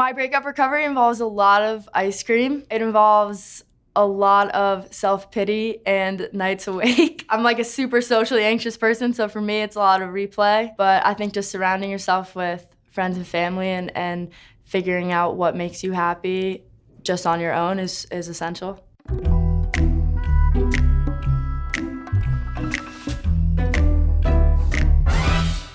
My breakup recovery involves a lot of ice cream. It involves a lot of self-pity and nights awake. I'm like a super socially anxious person, so for me it's a lot of replay. But I think just surrounding yourself with friends and family and figuring out what makes you happy just on your own is essential.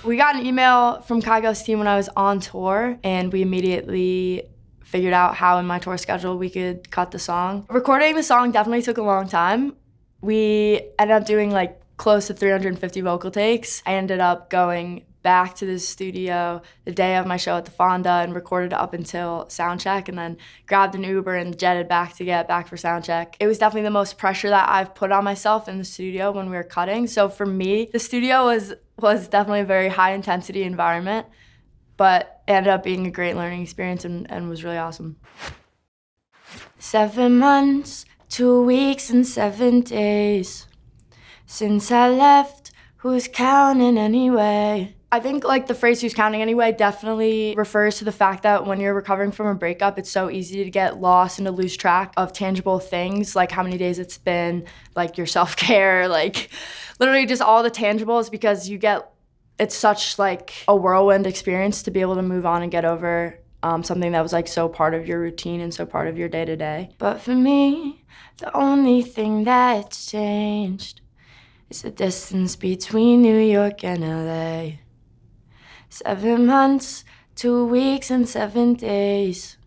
We got an email from Kygo's team when I was on tour, and we immediately figured out how in my tour schedule we could cut the song. Recording the song definitely took a long time. We ended up doing like close to 350 vocal takes. I ended up going back to the studio the day of my show at the Fonda and recorded up until soundcheck, and then grabbed an Uber and jetted back to get back for soundcheck. It was definitely the most pressure that I've put on myself in the studio when we were cutting. So for me, the studio was definitely a very high intensity environment, but it ended up being a great learning experience and was really awesome. 7 months, 2 weeks, and 7 days since I left. Who's counting anyway? I think like the phrase "who's counting anyway" definitely refers to the fact that when you're recovering from a breakup, it's so easy to get lost and to lose track of tangible things, like how many days it's been, like your self-care, like literally just all the tangibles, because it's such like a whirlwind experience to be able to move on and get over something that was like so part of your routine and so part of your day-to-day. But for me, the only thing that's changed is the distance between New York and LA. 7 months, 2 weeks, and 7 days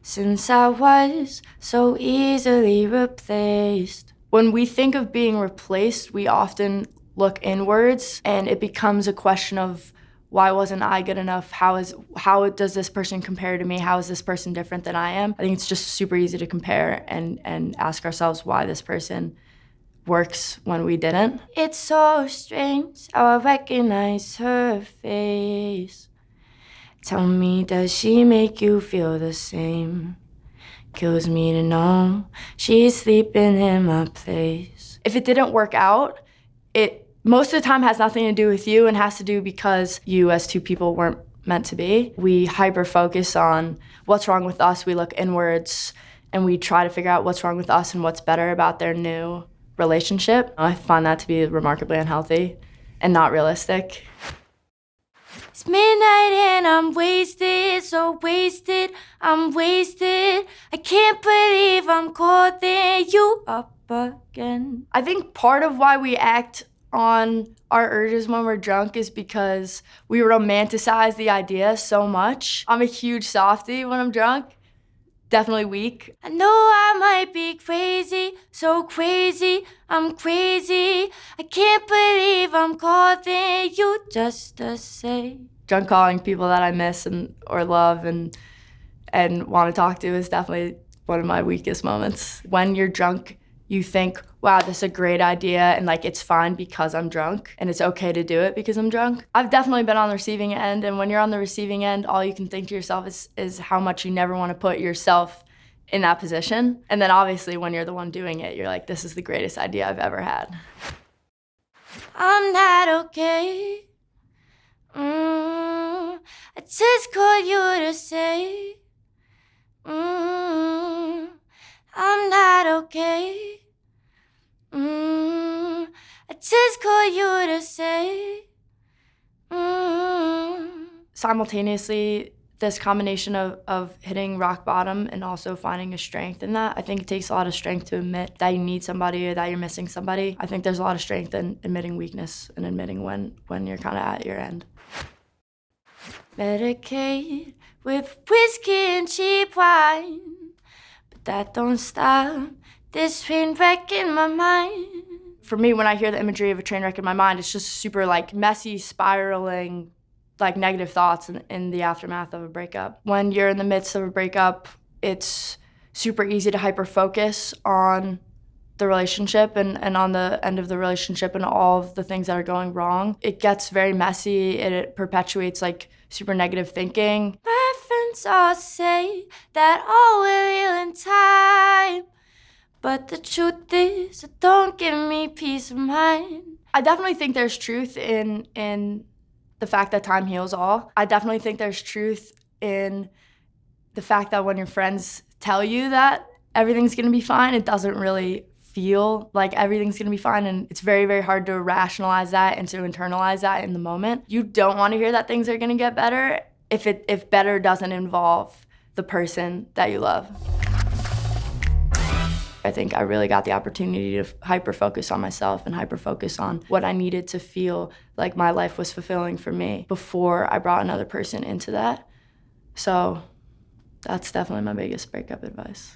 since I was so easily replaced. When we think of being replaced, we often look inwards, and it becomes a question of, why wasn't I good enough? How does this person compare to me? How is this person different than I am? I think it's just super easy to compare and ask ourselves why this person works when we didn't. It's so strange how I recognize her face. Tell me, does she make you feel the same? Kills me to know she's sleeping in my place. If it didn't work out, it most of the time has nothing to do with you and has to do because you as two people weren't meant to be. We hyper-focus on what's wrong with us, we look inwards, and we try to figure out what's wrong with us and what's better about their new relationship. I find that to be remarkably unhealthy and not realistic. It's midnight and I'm wasted, so wasted, I'm wasted. I can't believe I'm calling you up again. I think part of why we act on our urges when we're drunk is because we romanticize the idea so much. I'm a huge softie when I'm drunk. Definitely weak. I know I might be crazy, so crazy, I'm crazy. I can't believe I'm calling you just to say. Drunk calling people that I miss or love and want to talk to is definitely one of my weakest moments. When you're drunk, you think, wow, this is a great idea, and like it's fine because I'm drunk, and it's okay to do it because I'm drunk. I've definitely been on the receiving end, and when you're on the receiving end, all you can think to yourself is how much you never want to put yourself in that position. And then obviously when you're the one doing it, you're like, this is the greatest idea I've ever had. I'm not okay. I just called you to say, I'm not okay. I just called you to say. Simultaneously, this combination of hitting rock bottom and also finding a strength in that, I think it takes a lot of strength to admit that you need somebody or that you're missing somebody. I think there's a lot of strength in admitting weakness and admitting when you're kind of at your end. Medicate with whiskey and cheap wine, but that don't stop this train wreck in my mind. For me, when I hear the imagery of a train wreck in my mind, it's just super like messy, spiraling, like negative thoughts in the aftermath of a breakup. When you're in the midst of a breakup, it's super easy to hyper-focus on the relationship and on the end of the relationship and all of the things that are going wrong. It gets very messy and it perpetuates like super negative thinking. My friends all say that all will heal in time, but the truth is it don't give me peace of mind. I definitely think there's truth in the fact that time heals all. I definitely think there's truth in The fact that when your friends tell you that everything's gonna be fine, it doesn't really feel like everything's gonna be fine, and it's very, very hard to rationalize that and to internalize that in the moment. You don't wanna hear that things are gonna get better if better doesn't involve the person that you love. I think I really got the opportunity to hyper-focus on myself and hyper-focus on what I needed to feel like my life was fulfilling for me before I brought another person into that. So that's definitely my biggest breakup advice.